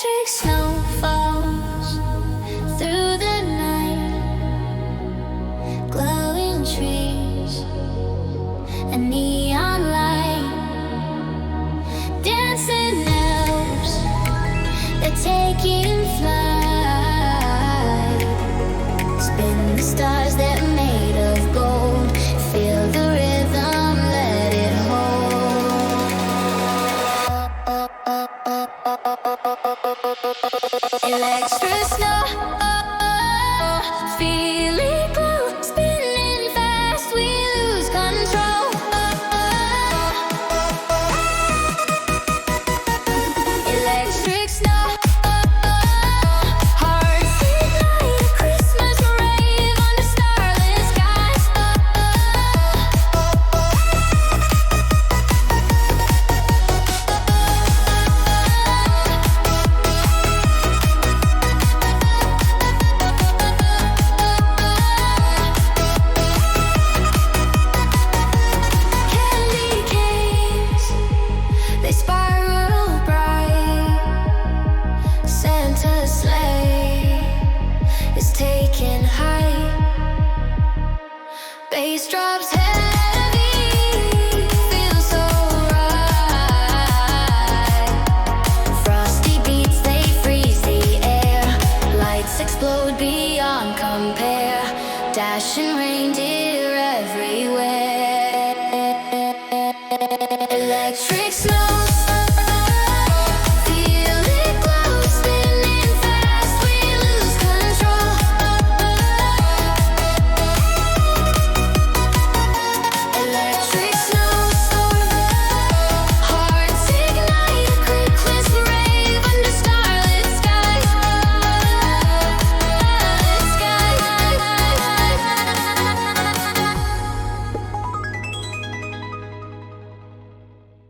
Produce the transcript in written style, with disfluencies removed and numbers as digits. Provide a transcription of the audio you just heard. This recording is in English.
Electric snow falls through the night, glowing trees, a neon light, dancing elves, they're taking flight. Spin the stars that are made of gold, feel the rhythm, let it hold. Electric snow, feel it.